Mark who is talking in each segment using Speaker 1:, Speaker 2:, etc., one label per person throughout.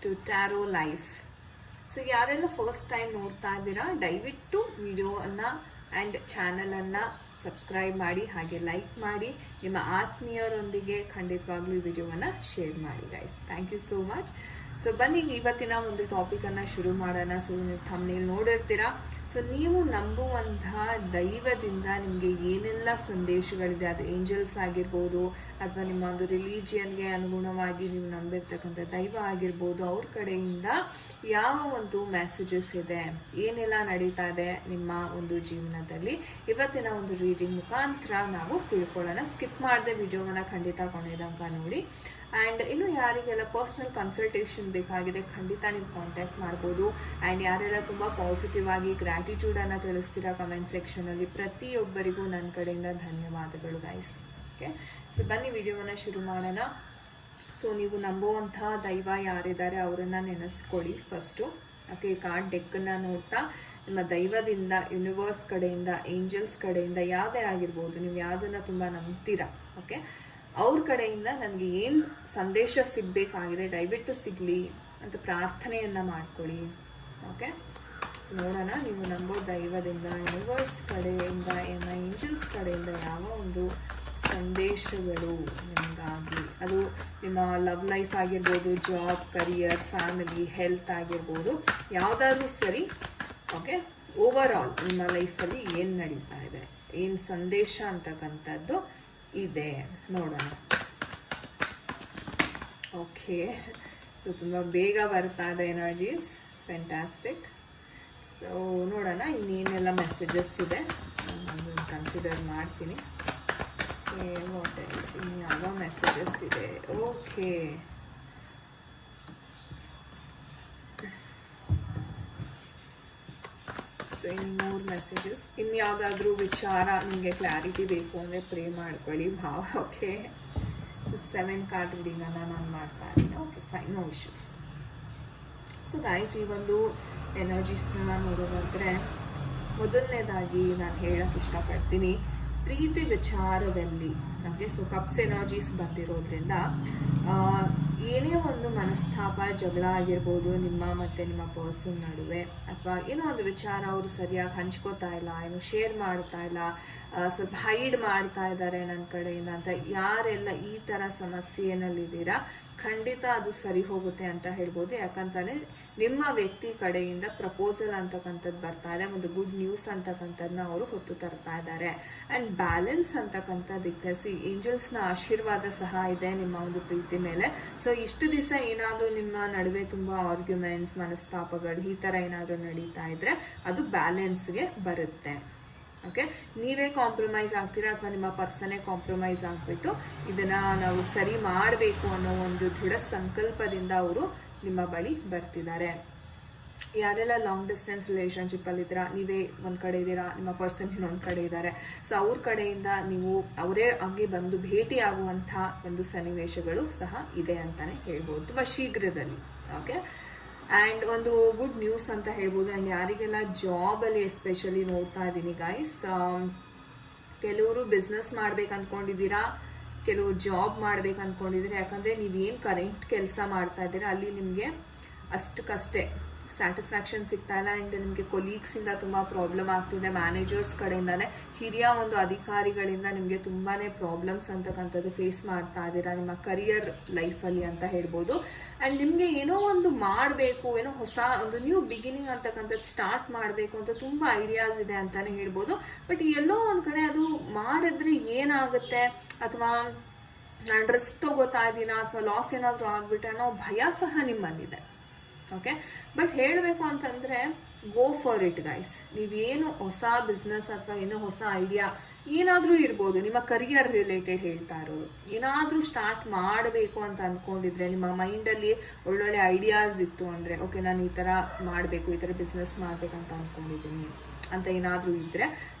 Speaker 1: To tarot life. So ಯಾರೆಲ್ಲ first time ನೋಡ್ತಾ ಇದ್ದೀರಾ, ದಯವಿಟ್ಟು ವಿಡಿಯೋವನ್ನು ಆ್ಯಂಡ್ ಚಾನಲನ್ನು ಸಬ್ಸ್ಕ್ರೈಬ್ ಮಾಡಿ, ಹಾಗೆ ಲೈಕ್ ಮಾಡಿ, ನಿಮ್ಮ ಆತ್ಮೀಯರೊಂದಿಗೆ ಖಂಡಿತವಾಗ್ಲೂ ಈ ವಿಡಿಯೋವನ್ನು ಶೇರ್ ಮಾಡಿ guys. Thank you so much. So ಬನ್ನಿ ಇವತ್ತಿನ ಒಂದು ಟಾಪಿಕನ್ನು ಶುರು ಮಾಡೋಣ. ಸೊ ನೀವು ಥಂಬ್ನೇಲ್ ನೋಡಿರ್ತೀರಾ. ಸೊ ನೀವು ನಂಬುವಂತಹ ದೈವದಿಂದ ನಿಮಗೆ ಏನೆಲ್ಲ ಸಂದೇಶಗಳಿದೆ, ಅದು ಏಂಜಲ್ಸ್ ಆಗಿರ್ಬೋದು ಅಥವಾ ನಿಮ್ಮ ಒಂದು ರಿಲಿಜಿಯನ್ಗೆ ಅನುಗುಣವಾಗಿ ನೀವು ನಂಬಿರ್ತಕ್ಕಂಥ ದೈವ ಆಗಿರ್ಬೋದು, ಅವ್ರ ಕಡೆಯಿಂದ ಯಾವ ಒಂದು ಮೆಸೇಜಸ್ ಇದೆ, ಏನೆಲ್ಲ ನಡೀತಾ ಇದೆ ನಿಮ್ಮ ಒಂದು ಜೀವನದಲ್ಲಿ, ಇವತ್ತಿನ ಒಂದು ರೀಡಿಂಗ್ ಮುಖಾಂತರ ನಾವು ತಿಳ್ಕೊಳ್ಳೋಣ. ಸ್ಕಿಪ್ ಮಾಡದೆ ವಿಡಿಯೋವನ್ನು ಖಂಡಿತ ಕೊನೆ ತನಕ ನೋಡಿ. ಆ್ಯಂಡ್ ಇನ್ನು ಯಾರಿಗೆಲ್ಲ ಪರ್ಸ್ನಲ್ ಕನ್ಸಲ್ಟೇಷನ್ ಬೇಕಾಗಿದೆ ಖಂಡಿತ ನೀವು ಕಾಂಟ್ಯಾಕ್ಟ್ ಮಾಡ್ಬೋದು. ಆ್ಯಂಡ್ ಯಾರೆಲ್ಲ ತುಂಬ ಪಾಸಿಟಿವ್ ಆಗಿ ಗ್ರ್ಯಾಟಿಟ್ಯೂಡನ್ನು ತಿಳಿಸ್ತೀರಾ ಕಮೆಂಟ್ ಸೆಕ್ಷನಲ್ಲಿ, ಪ್ರತಿಯೊಬ್ಬರಿಗೂ ನನ್ನ ಕಡೆಯಿಂದ ಧನ್ಯವಾದಗಳು ಗೈಸ್. ಓಕೆ, ಸೊ ಬನ್ನಿ ವಿಡಿಯೋವನ್ನು ಶುರು ಮಾಡೋಣ. ಸೊ ನೀವು ನಂಬುವಂತಹ ದೈವ ಯಾರಿದ್ದಾರೆ ಅವರನ್ನು ನೆನೆಸ್ಕೊಳ್ಳಿ ಫಸ್ಟು. ಓಕೆ, ಕಾರ್ಡ್ ಡೆಕ್ಕನ್ನು ನೋಡ್ತಾ ನಿಮ್ಮ ದೈವದಿಂದ, ಯೂನಿವರ್ಸ್ ಕಡೆಯಿಂದ, ಏಂಜಲ್ಸ್ ಕಡೆಯಿಂದ ಯಾವುದೇ ಆಗಿರ್ಬೋದು, ನೀವು ಯಾವುದನ್ನು ತುಂಬ ನಂಬ್ತೀರಾ, ಓಕೆ, ಅವ್ರ ಕಡೆಯಿಂದ ನನಗೆ ಏನು ಸಂದೇಶ ಸಿಗಬೇಕಾಗಿದೆ ದಯವಿಟ್ಟು ಸಿಗಲಿ ಅಂತ ಪ್ರಾರ್ಥನೆಯನ್ನು ಮಾಡ್ಕೊಳ್ಳಿ. ಓಕೆ, ಸೊ ನೋಡೋಣ ನೀವು ನಂಬೋ ದೈವದಿಂದ, ಯೂನಿವರ್ಸ್ ಕಡೆಯಿಂದ, ಏಂಜಲ್ಸ್ ಕಡೆಯಿಂದ ಯಾವ ಒಂದು ಸಂದೇಶಗಳು ನಿಮಗಾಗಿ, ಅದು ನಿಮ್ಮ ಲವ್ ಲೈಫ್ ಆಗಿರ್ಬೋದು, ಜಾಬ್, ಕರಿಯರ್, ಫ್ಯಾಮಿಲಿ, ಹೆಲ್ತ್ ಆಗಿರ್ಬೋದು, ಯಾವುದಾದ್ರೂ ಸರಿ. ಓಕೆ, ಓವರ್ ಆಲ್ ನಿಮ್ಮ ಲೈಫಲ್ಲಿ ಏನು ನಡೀತಾ ಇದೆ, ಏನು ಸಂದೇಶ ಅಂತಕ್ಕಂಥದ್ದು ಇದೆ ನೋಡೋಣ. ಓಕೆ, ಸೊ ತುಂಬ ಬೇಗ ಬರ್ತಾ ಇದೆ ಎನರ್ಜೀಸ್, ಫ್ಯಾಂಟಾಸ್ಟಿಕ್. ಸೊ ನೋಡೋಣ ಇನ್ನೇನೆಲ್ಲ ಮೆಸೇಜಸ್ ಇದೆ, ನಾನು ಕನ್ಸಿಡರ್ ಮಾಡ್ತೀನಿ. ವಾಟ್ ಎಲ್ಸ್, ಇನ್ನು ಯಾವ ಮೆಸೇಜಸ್ ಇದೆ. ಓಕೆ, ಸೊ ಇನ್ನು 3 ಮೆಸೇಜಸ್. ಇನ್ನು ಯಾವುದಾದ್ರೂ ವಿಚಾರ ನಿಮಗೆ ಕ್ಲಾರಿಟಿ ಬೇಕು ಅಂದರೆ ಪ್ರೇ ಮಾಡ್ಕೊಳ್ಳಿ ಭಾವ. ಓಕೆ, 7 ಕಾರ್ಡ್ ರೀಡಿಂಗನ್ನು ನಾನು ಮಾಡ್ತಾ ಇದ್ದೀನಿ. Okay fine, no issues. So guys, ಈ ಒಂದು ಎನರ್ಜೀಸ್ನ ನೋಡೋದಾದರೆ ಮೊದಲನೇದಾಗಿ ನಾನು ಹೇಳೋಕ್ಕೆ ಇಷ್ಟಪಡ್ತೀನಿ ಪ್ರೀತಿ ವಿಚಾರದಲ್ಲಿ. ಓಕೆ, ಸೊ ಕಪ್ಸ್ ಎನರ್ಜೀಸ್ ಬಂದಿರೋದ್ರಿಂದ ಏನೇ ಒಂದು ಮನಸ್ತಾಪ, ಜಗಳ ಆಗಿರ್ಬೋದು ನಿಮ್ಮ ಮತ್ತು ನಿಮ್ಮ ಪರ್ಸನ್ ನಡುವೆ, ಅಥವಾ ಏನೋ ಒಂದು ವಿಚಾರ ಅವರು ಸರಿಯಾಗಿ ಹಂಚ್ಕೋತಾ ಇಲ್ಲ, ಏನು ಶೇರ್ ಮಾಡ್ತಾ ಇಲ್ಲ, ಸ್ವಲ್ಪ ಹೈಡ್ ಮಾಡ್ತಾ ಇದ್ದಾರೆ ನನ್ನ ಕಡೆಯಿಂದ ಅಂತ ಯಾರೆಲ್ಲ ಈ ಥರ ಸಮಸ್ಯೆನಲ್ಲಿದ್ದೀರಾ, ಖಂಡಿತ ಅದು ಸರಿ ಹೋಗುತ್ತೆ ಅಂತ ಹೇಳ್ಬೋದು. ಯಾಕಂತಾನೆ ನಿಮ್ಮ ವ್ಯಕ್ತಿ ಕಡೆಯಿಂದ ಪ್ರಪೋಸಲ್ ಅಂತಕ್ಕಂಥದ್ದು ಬರ್ತಾ ಇದೆ, ಒಂದು ಗುಡ್ ನ್ಯೂಸ್ ಅಂತಕ್ಕಂಥದ್ದನ್ನ ಅವರು ಹೊತ್ತು ತರ್ತಾ ಇದ್ದಾರೆ. ಆ್ಯಂಡ್ ಬ್ಯಾಲೆನ್ಸ್ ಅಂತಕ್ಕಂಥದ್ದಿದೆ. ಸೊ ಏಂಜಲ್ಸ್ನ ಆಶೀರ್ವಾದ ಸಹ ಇದೆ ನಿಮ್ಮ ಒಂದು ಪ್ರೀತಿ ಮೇಲೆ. ಸೊ ಇಷ್ಟು ದಿವಸ ಏನಾದರೂ ನಿಮ್ಮ ನಡುವೆ ತುಂಬ ಆರ್ಗ್ಯುಮೆಂಟ್ಸ್, ಮನಸ್ತಾಪಗಳು ಈ ಥರ ಏನಾದರೂ ನಡೀತಾ ಇದ್ರೆ ಅದು ಬ್ಯಾಲೆನ್ಸ್ಗೆ ಬರುತ್ತೆ. ಓಕೆ, ನೀವೇ ಕಾಂಪ್ರಮೈಸ್ ಆಗ್ತೀರಾ ಅಥವಾ ನಿಮ್ಮ ಪರ್ಸನ್ನೇ ಕಾಂಪ್ರಮೈಸ್ ಆಗಿಬಿಟ್ಟು ಇದನ್ನು ನಾವು ಸರಿ ಮಾಡಬೇಕು ಅನ್ನೋ ಒಂದು ದೃಢ ಸಂಕಲ್ಪದಿಂದ ಅವರು ನಿಮ್ಮ ಬಳಿ ಬರ್ತಿದ್ದಾರೆ. ಯಾರೆಲ್ಲ ಲಾಂಗ್ ಡಿಸ್ಟೆನ್ಸ್ ರಿಲೇಷನ್ಶಿಪ್ಪಲ್ಲಿದ್ದೀರಾ, ನೀವೇ ಒಂದು ಕಡೆ ಇದ್ದೀರಾ, ನಿಮ್ಮ ಪರ್ಸನ್ ಇನ್ನೊಂದು ಕಡೆ ಇದ್ದಾರೆ, ಸೊ ಅವ್ರ ಕಡೆಯಿಂದ ನೀವು ಅವರೇ ಆಗಿ ಬಂದು ಭೇಟಿ ಆಗುವಂಥ ಒಂದು ಸನ್ನಿವೇಶಗಳು ಸಹ ಇದೆ ಅಂತಲೇ ಹೇಳ್ಬೋದು ತುಂಬ ಶೀಘ್ರದಲ್ಲಿ. ಓಕೆ, ಆ್ಯಂಡ್ ಒಂದು ಗುಡ್ ನ್ಯೂಸ್ ಅಂತ ಹೇಳ್ಬೋದು. ಆ್ಯಂಡ್ ಯಾರಿಗೆಲ್ಲ ಜಾಬಲ್ಲಿ ಎಸ್ಪೆಷಲಿ ನೋಡ್ತಾ ಇದ್ದೀನಿ ಗೈಸ್, ಕೆಲವರು ಬಿಸ್ನೆಸ್ ಮಾಡ್ಬೇಕು ಅಂದ್ಕೊಂಡಿದ್ದೀರಾ, ಕೆಲವರು ಜಾಬ್ ಮಾಡ್ಬೇಕು ಅಂದ್ಕೊಂಡಿದ್ದೀರಾ. ಯಾಕಂದರೆ ನೀವೇನು ಕರೆಂಟ್ ಕೆಲಸ ಮಾಡ್ತಾ ಇದ್ದೀರಾ ಅಲ್ಲಿ ನಿಮಗೆ ಅಷ್ಟಕ್ಕಷ್ಟೇ ಸ್ಯಾಟಿಸ್ಫ್ಯಾಕ್ಷನ್ ಸಿಗ್ತಾ ಇಲ್ಲ. ಆ್ಯಂಡ್ ನಿಮಗೆ ಕೊಲೀಗ್ಸಿಂದ ತುಂಬ ಪ್ರಾಬ್ಲಮ್ ಆಗ್ತಿದೆ, ಮ್ಯಾನೇಜರ್ಸ್ ಕಡೆಯಿಂದನೇ, ಹಿರಿಯ ಒಂದು ಅಧಿಕಾರಿಗಳಿಂದ ನಿಮಗೆ ತುಂಬಾ ಪ್ರಾಬ್ಲಮ್ಸ್ ಅಂತಕ್ಕಂಥದ್ದು ಫೇಸ್ ಮಾಡ್ತಾ ಇದ್ದೀರಾ ನಿಮ್ಮ ಕರಿಯರ್ ಲೈಫಲ್ಲಿ ಅಂತ ಹೇಳ್ಬೋದು. ಆ್ಯಂಡ್ ನಿಮಗೆ ಏನೋ ಒಂದು ಮಾಡಬೇಕು, ಏನೋ ಹೊಸ ಒಂದು ನ್ಯೂ ಬಿಗಿನಿಂಗ್ ಅಂತಕ್ಕಂಥದ್ದು ಸ್ಟಾರ್ಟ್ ಮಾಡಬೇಕು ಅಂತ ತುಂಬ ಐಡಿಯಾಸ್ ಇದೆ ಅಂತಲೇ ಹೇಳ್ಬೋದು. ಬಟ್ ಎಲ್ಲೋ ಒಂದು ಕಡೆ ಅದು ಮಾಡಿದ್ರೆ ಏನಾಗುತ್ತೆ, ಅಥವಾ ನಾನು ರಿಸ್ಕ್ ತಗೋತಾ ಇದ್ದೀನಾ ಅಥವಾ ಲಾಸ್ ಏನಾದರೂ ಆಗಿಬಿಟ್ರೆ ಅನ್ನೋ ಭಯ ಸಹ ನಿಮ್ಮಲ್ಲಿದೆ. ಓಕೆ, ಬಟ್ ಹೇಳಬೇಕು ಅಂತಂದರೆ ಗೋ ಫಾರ್ ಇಟ್ ಗೈಸ್. ನೀವೇನು ಹೊಸ ಬಿಸ್ನೆಸ್ ಅಥವಾ ಏನೋ ಹೊಸ ಐಡಿಯಾ ಏನಾದರೂ ಇರ್ಬೋದು, ನಿಮ್ಮ ಕರಿಯರ್ ರಿಲೇಟೆಡ್ ಹೇಳ್ತಾ ಇರೋದು, ಏನಾದರೂ ಸ್ಟಾರ್ಟ್ ಮಾಡಬೇಕು ಅಂತ ಅಂದ್ಕೊಂಡಿದ್ರೆ, ನಿಮ್ಮ ಮೈಂಡಲ್ಲಿ ಒಳ್ಳೊಳ್ಳೆ ಐಡಿಯಾಸ್ ಇತ್ತು ಅಂದರೆ, ಓಕೆ ನಾನು ಈ ಥರ ಮಾಡಬೇಕು, ಈ ಥರ ಬಿಸ್ನೆಸ್ ಮಾಡಬೇಕಂತ ಅಂದ್ಕೊಂಡಿದ್ದೀನಿ ಅಂತ ಏನಾದರೂ ಇದ್ದರೆ,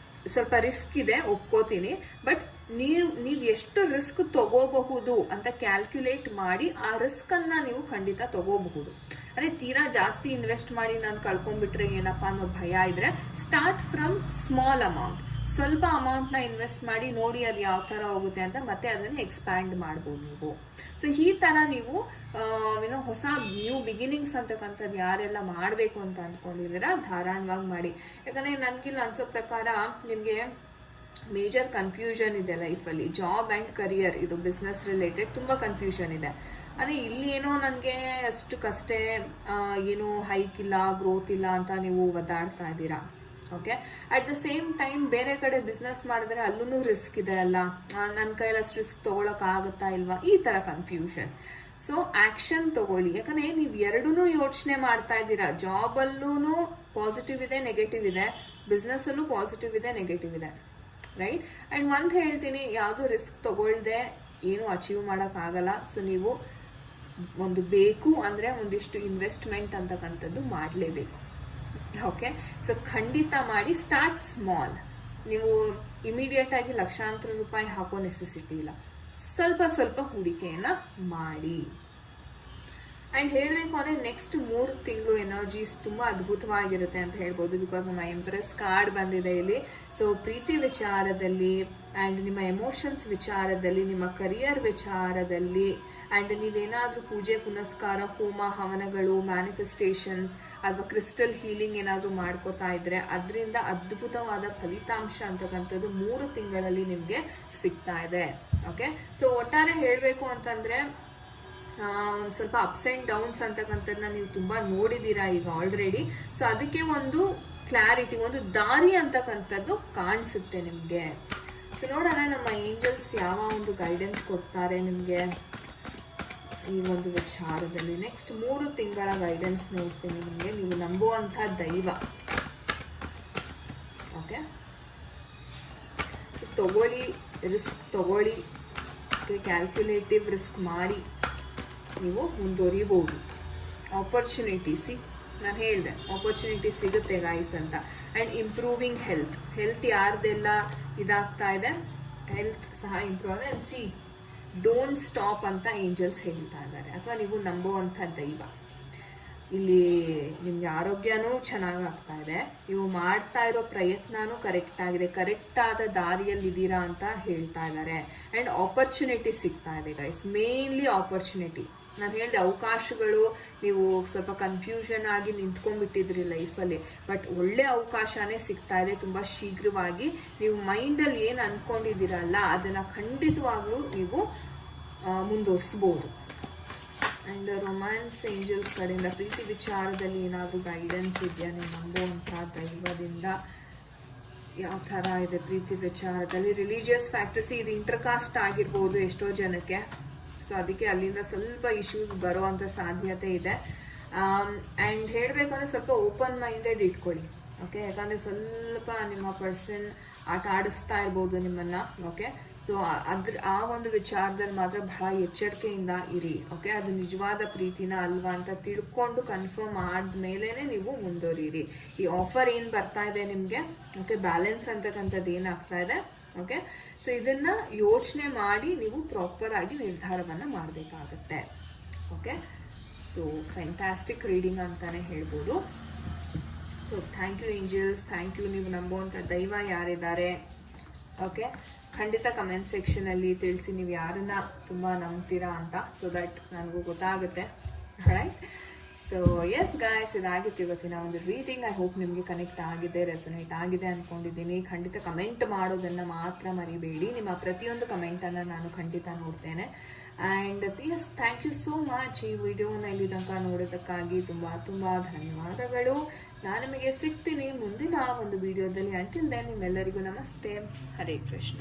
Speaker 1: ಸ್ವಲ್ಪ ರಿಸ್ಕ್ ಇದೆ ಒಪ್ಕೋತೀನಿ, ಬಟ್ ನೀವು ಎಷ್ಟು ರಿಸ್ಕ್ ತಗೋಬಹುದು ಅಂತ ಕ್ಯಾಲ್ಕ್ಯುಲೇಟ್ ಮಾಡಿ ಆ ರಿಸ್ಕನ್ನು ನೀವು ಖಂಡಿತ ತಗೋಬಹುದು. ಅಂದರೆ ತೀರಾ ಜಾಸ್ತಿ ಇನ್ವೆಸ್ಟ್ ಮಾಡಿ ನಾನು ಕಳ್ಕೊಂಡ್ಬಿಟ್ರೆ ಏನಪ್ಪ ಅನ್ನೋ ಭಯ ಇದ್ರೆ ಸ್ಟಾರ್ಟ್ ಫ್ರಮ್ ಸ್ಮಾಲ್ ಅಮೌಂಟ್. ಸ್ವಲ್ಪ ಅಮೌಂಟ್ನ ಇನ್ವೆಸ್ಟ್ ಮಾಡಿ ನೋಡಿ ಅದು ಯಾವ ಥರ ಹೋಗುತ್ತೆ ಅಂತ ಮತ್ತೆ ಅದನ್ನು ಎಕ್ಸ್ಪ್ಯಾಂಡ್ ಮಾಡ್ಬೋದು ನೀವು. ಸೊ ಈ ಥರ ನೀವು ಏನೋ ಹೊಸ ನ್ಯೂ ಬಿಗಿನಿಂಗ್ಸ್ ಅಂತಕ್ಕಂಥದ್ದು ಯಾರೆಲ್ಲ ಮಾಡಬೇಕು ಅಂತ ಅಂದ್ಕೊಂಡಿದ್ದೀರಾ ಧಾರಾಳವಾಗಿ ಮಾಡಿ. ಯಾಕಂದರೆ ನನಗಿಲ್ಲ ಅನ್ಸೋ ಪ್ರಕಾರ ನಿಮಗೆ ಮೇಜರ್ ಕನ್ಫ್ಯೂಷನ್ ಇದೆ ಲೈಫಲ್ಲಿ, ಜಾಬ್ ಆ್ಯಂಡ್ ಕರಿಯರ್, ಇದು ಬಿಸ್ನೆಸ್ ರಿಲೇಟೆಡ್ ತುಂಬ ಕನ್ಫ್ಯೂಷನ್ ಇದೆ. ಅದೇ ಇಲ್ಲಿ ಏನೋ ನನಗೆ ಅಷ್ಟಕ್ಕಷ್ಟೇ ಏನು ಹೈಕ್ ಇಲ್ಲ, ಗ್ರೋತ್ ಇಲ್ಲ ಅಂತ ನೀವು ಒದ್ದಾಡ್ತಾ ಇದ್ದೀರಾ. Okay, at the same time ಬೇರೆ ಕಡೆ ಬಿಸ್ನೆಸ್ ಮಾಡಿದ್ರೆ ಅಲ್ಲೂ ರಿಸ್ಕ್ ಇದೆ ಅಲ್ಲ, ನನ್ನ ಕೈಯಲ್ಲಿ ಅಷ್ಟು ರಿಸ್ಕ್ ತೊಗೊಳಕ್ಕಾಗುತ್ತಾ ಇಲ್ವಾ, ಈ ಥರ ಕನ್ಫ್ಯೂಷನ್. ಸೊ ಆ್ಯಕ್ಷನ್ ತಗೊಳ್ಳಿ. ಯಾಕಂದರೆ ನೀವು ಎರಡೂ ಯೋಚನೆ ಮಾಡ್ತಾ ಇದ್ದೀರಾ, ಜಾಬಲ್ಲೂ ಪಾಸಿಟಿವ್ ಇದೆ, ನೆಗೆಟಿವ್ ಇದೆ, ಬಿಸ್ನೆಸ್ಸಲ್ಲೂ ಪಾಸಿಟಿವ್ ಇದೆ, ನೆಗೆಟಿವ್ ಇದೆ, ರೈಟ್. ಆ್ಯಂಡ್ ಒಂದು ಹೇಳ್ತೀನಿ, ಯಾವುದು ರಿಸ್ಕ್ ತಗೊಳ್ದೆ ಏನು ಅಚೀವ್ ಮಾಡೋಕ್ಕಾಗಲ್ಲ. ಸೊ ನೀವು ಒಂದು ಬೇಕು ಅಂದರೆ ಒಂದಿಷ್ಟು ಇನ್ವೆಸ್ಟ್ಮೆಂಟ್ ಅಂತಕ್ಕಂಥದ್ದು ಮಾಡಲೇಬೇಕು. ಓಕೆ, ಸೊ ಖಂಡಿತ ಮಾಡಿ. Start small. ನೀವು ಇಮಿಡಿಯೇಟಾಗಿ ಲಕ್ಷಾಂತರ ರೂಪಾಯಿ ಹಾಕೋ ನೆಸೆಸಿಟಿ ಇಲ್ಲ, ಸ್ವಲ್ಪ ಸ್ವಲ್ಪ ಹೂಡಿಕೆಯನ್ನು ಮಾಡಿ. ಆ್ಯಂಡ್ ಹೇಳಬೇಕು ಅಂದರೆ ನೆಕ್ಸ್ಟ್ 3 ತಿಂಗಳು ಎನರ್ಜೀಸ್ ತುಂಬ ಅದ್ಭುತವಾಗಿರುತ್ತೆ ಅಂತ ಹೇಳ್ಬೋದು. ಬಿಕಾಸ್ ನಮ್ಮ ಎಂಪ್ರೆಸ್ ಕಾರ್ಡ್ ಬಂದಿದೆ ಇಲ್ಲಿ. ಸೊ ಪ್ರೀತಿ ವಿಚಾರದಲ್ಲಿ ಆ್ಯಂಡ್ ನಿಮ್ಮ ಎಮೋಷನ್ಸ್ ವಿಚಾರದಲ್ಲಿ, ನಿಮ್ಮ ಕರಿಯರ್ ವಿಚಾರದಲ್ಲಿ, ಆ್ಯಂಡ್ ನೀವೇನಾದರೂ ಪೂಜೆ ಪುನಸ್ಕಾರ, ಹೋಮ ಹವನಗಳು, ಮ್ಯಾನಿಫೆಸ್ಟೇಷನ್ಸ್ ಅಥವಾ ಕ್ರಿಸ್ಟಲ್ ಹೀಲಿಂಗ್ ಏನಾದರೂ ಮಾಡ್ಕೋತಾ ಇದ್ರೆ ಅದರಿಂದ ಅದ್ಭುತವಾದ ಫಲಿತಾಂಶ ಅಂತಕ್ಕಂಥದ್ದು 3 ತಿಂಗಳಲ್ಲಿ ನಿಮಗೆ ಸಿಗ್ತಾ ಇದೆ. ಓಕೆ, ಸೊ ಒಟ್ಟಾರೆ ಹೇಳಬೇಕು ಅಂತಂದರೆ ಒಂದು ಸ್ವಲ್ಪ ಅಪ್ಸ್ ಆ್ಯಂಡ್ ಡೌನ್ಸ್ ಅಂತಕ್ಕಂಥದ್ದನ್ನ ನೀವು ತುಂಬ ನೋಡಿದ್ದೀರಾ ಈಗ ಆಲ್ರೆಡಿ. ಸೊ ಅದಕ್ಕೆ ಒಂದು ಕ್ಲಾರಿಟಿ, ಒಂದು ದಾರಿ ಅಂತಕ್ಕಂಥದ್ದು ಕಾಣಿಸುತ್ತೆ ನಿಮಗೆ. ಸೊ ನೋಡೋಣ ನಮ್ಮ ಏಂಜಲ್ಸ್ ಯಾವ ಒಂದು ಗೈಡೆನ್ಸ್ ಕೊಡ್ತಾರೆ ನಿಮಗೆ ಈ ಒಂದು ವಿಚಾರದಲ್ಲಿ. ನೆಕ್ಸ್ಟ್ 3 ತಿಂಗಳ ಗೈಡೆನ್ಸ್ ನೋಡ್ತೀನಿ ನಿಮಗೆ. ನೀವು ನಂಬುವಂಥ ದೈವ. ಓಕೆ, ಸೊ ತಗೊಳ್ಳಿ, ರಿಸ್ಕ್ ತಗೊಳ್ಳಿ, ಕ್ಯಾಲ್ಕ್ಯುಲೇಟಿವ್ ರಿಸ್ಕ್ ಮಾಡಿ ನೀವು ಮುಂದುವರಿಬಹುದು. ಆಪರ್ಚುನಿಟೀಸಿ ನಾನು ಹೇಳಿದೆ, ಆಪರ್ಚುನಿಟಿ ಸಿಗುತ್ತೆ ಗೈಸ್ ಅಂತ. ಆ್ಯಂಡ್ ಇಂಪ್ರೂವಿಂಗ್ ಹೆಲ್ತ್ ಯಾರ್ದೆಲ್ಲ ಇದಾಗ್ತಾ ಇದೆ, ಹೆಲ್ತ್ ಸಹ ಇಂಪ್ರೂವ್ ಆಗಿದೆ. ಆ್ಯಂಡ್ ಸಿ ಡೋಂಟ್ ಸ್ಟಾಪ್ ಅಂತ ಏಂಜಲ್ಸ್ ಹೇಳ್ತಾ ಇದ್ದಾರೆ. ಅಥವಾ ನೀವು ನಂಬುವಂಥ ದೈವ, ಇಲ್ಲಿ ನಿಮಗೆ ಆರೋಗ್ಯನೂ ಚೆನ್ನಾಗಾಗ್ತಾ ಇದೆ, ನೀವು ಮಾಡ್ತಾ ಇರೋ ಪ್ರಯತ್ನನೂ ಕರೆಕ್ಟ್ ಆಗಿದೆ, ಕರೆಕ್ಟ್ ಆದ ದಾರಿಯಲ್ಲಿ ಇದ್ದೀರಾ ಅಂತ ಹೇಳ್ತಾ ಇದ್ದಾರೆ. ಆ್ಯಂಡ್ ಆಪರ್ಚುನಿಟಿ ಸಿಗ್ತಾ ಇದೆ ಗೈಸ್, ಮೇನ್ಲಿ ಆಪರ್ಚುನಿಟಿ. ನಾನು ಹೇಳಿದೆ ಅವಕಾಶಗಳು, ನೀವು ಸ್ವಲ್ಪ ಕನ್ಫ್ಯೂಷನ್ ಆಗಿ ನಿಂತ್ಕೊಂಡ್ಬಿಟ್ಟಿದ್ರಿ ಲೈಫಲ್ಲಿ, ಬಟ್ ಒಳ್ಳೆ ಅವಕಾಶನೇ ಸಿಗ್ತಾ ಇದೆ ತುಂಬ ಶೀಘ್ರವಾಗಿ. ನೀವು ಮೈಂಡಲ್ಲಿ ಏನು ಅಂದ್ಕೊಂಡಿದ್ದೀರಲ್ಲ ಅದನ್ನು ಖಂಡಿತವಾಗ್ಲೂ ನೀವು ಮುಂದುವರಿಸ್ಬೋದು. ಆ್ಯಂಡ್ ರೊಮ್ಯಾನ್ಸ್ ಏಂಜಲ್ಸ್ ಕಡೆಯಿಂದ ಪ್ರೀತಿ ವಿಚಾರದಲ್ಲಿ ಏನಾದರೂ ಗೈಡೆನ್ಸ್ ಇದೆಯಾ, ನೀವು ನಂಬುವಂಥ ದೈವದಿಂದ ಯಾವ ಥರ ಇದೆ ಪ್ರೀತಿ ವಿಚಾರದಲ್ಲಿ? ರಿಲಿಜಿಯಸ್ ಫ್ಯಾಕ್ಟರ್ಸ್, ಇದು ಇಂಟರ್ಕಾಸ್ಟ್ ಆಗಿರ್ಬೋದು ಎಷ್ಟೋ ಜನಕ್ಕೆ. ಸೊ ಅದಕ್ಕೆ ಅಲ್ಲಿಂದ ಸ್ವಲ್ಪ ಇಶ್ಯೂಸ್ ಬರೋ ಅಂಥ ಸಾಧ್ಯತೆ ಇದೆ. ಆ್ಯಂಡ್ ಹೇಳಬೇಕಂದ್ರೆ ಸ್ವಲ್ಪ ಓಪನ್ ಮೈಂಡೆಡ್ ಇಟ್ಕೊಳ್ಳಿ. ಓಕೆ, ಯಾಕಂದರೆ ಸ್ವಲ್ಪ ನಿಮ್ಮ ಪರ್ಸನ್ ಆಟ ಆಡಿಸ್ತಾ ಇರ್ಬೋದು ನಿಮ್ಮನ್ನು. ಓಕೆ, ಸೊ ಆ ಒಂದು ವಿಚಾರದಲ್ಲಿ ಮಾತ್ರ ಬಹಳ ಎಚ್ಚರಿಕೆಯಿಂದ ಇರಿ. ಓಕೆ, ಅದು ನಿಜವಾದ ಪ್ರೀತಿನ ಅಲ್ವಾ ಅಂತ ತಿಳ್ಕೊಂಡು ಕನ್ಫರ್ಮ್ ಆದ್ಮೇಲೆ ನೀವು ಮುಂದುವರಿರಿ. ಈ ಆಫರ್ ಏನು ಬರ್ತಾ ಇದೆ ನಿಮಗೆ, ಓಕೆ, ಬ್ಯಾಲೆನ್ಸ್ ಅಂತಕ್ಕಂಥದ್ದು ಏನಾಗ್ತಾ ಇದೆ. ಓಕೆ, ಸೊ ಇದನ್ನು ಯೋಚನೆ ಮಾಡಿ ನೀವು ಪ್ರಾಪರ್ ಆಗಿ ನಿರ್ಧಾರವನ್ನು ಮಾಡಬೇಕಾಗತ್ತೆ. ಓಕೆ, ಸೊ ಫ್ಯಾಂಟಾಸ್ಟಿಕ್ ರೀಡಿಂಗ್ ಅಂತಲೇ ಹೇಳ್ಬೋದು. So thank you angels, thank you. ನೀವು ನಂಬುವಂಥ ದೈವ ಯಾರಿದ್ದಾರೆ, ಓಕೆ, ಖಂಡಿತ ಕಮೆಂಟ್ ಸೆಕ್ಷನಲ್ಲಿ ತಿಳಿಸಿ ನೀವು ಯಾರನ್ನ ತುಂಬ ನಂಬ್ತೀರಾ ಅಂತ, ಸೊ ದಟ್ ನನಗೂ ಗೊತ್ತಾಗುತ್ತೆ. ರೈಟ್. ಸೊ ಎಸ್ ಗಾಯ್ಸ್, ಇದಾಗಿತ್ತು ಇವತ್ತಿನ ಒಂದು ರೀಡಿಂಗ್. ಐ ಹೋಪ್ ನಿಮಗೆ ಕನೆಕ್ಟ್ ಆಗಿದೆ, ರೆಸೊನೇಟ್ ಆಗಿದೆ ಅಂದ್ಕೊಂಡಿದ್ದೀನಿ. ಖಂಡಿತ ಕಮೆಂಟ್ ಮಾಡೋದನ್ನು ಮಾತ್ರ ಮರಿಬೇಡಿ. ನಿಮ್ಮ ಪ್ರತಿಯೊಂದು ಕಮೆಂಟನ್ನು ನಾನು ಖಂಡಿತ ನೋಡ್ತೇನೆ. And yes, thank you so much. ಈ ವಿಡಿಯೋನ ಇಲ್ಲಿ ತನಕ ನೋಡೋದಕ್ಕಾಗಿ ತುಂಬ ತುಂಬ ಧನ್ಯವಾದಗಳು. ನಾನು ನಿಮಗೆ ಸಿಗ್ತೀನಿ ಮುಂದಿನ ಒಂದು ವಿಡಿಯೋದಲ್ಲಿ. ಅಂಟಿಲ್ ದೆನ್ ನಿಮ್ಮೆಲ್ಲರಿಗೂ ನಮಸ್ತೆ. ಹರೇ ಕೃಷ್ಣ.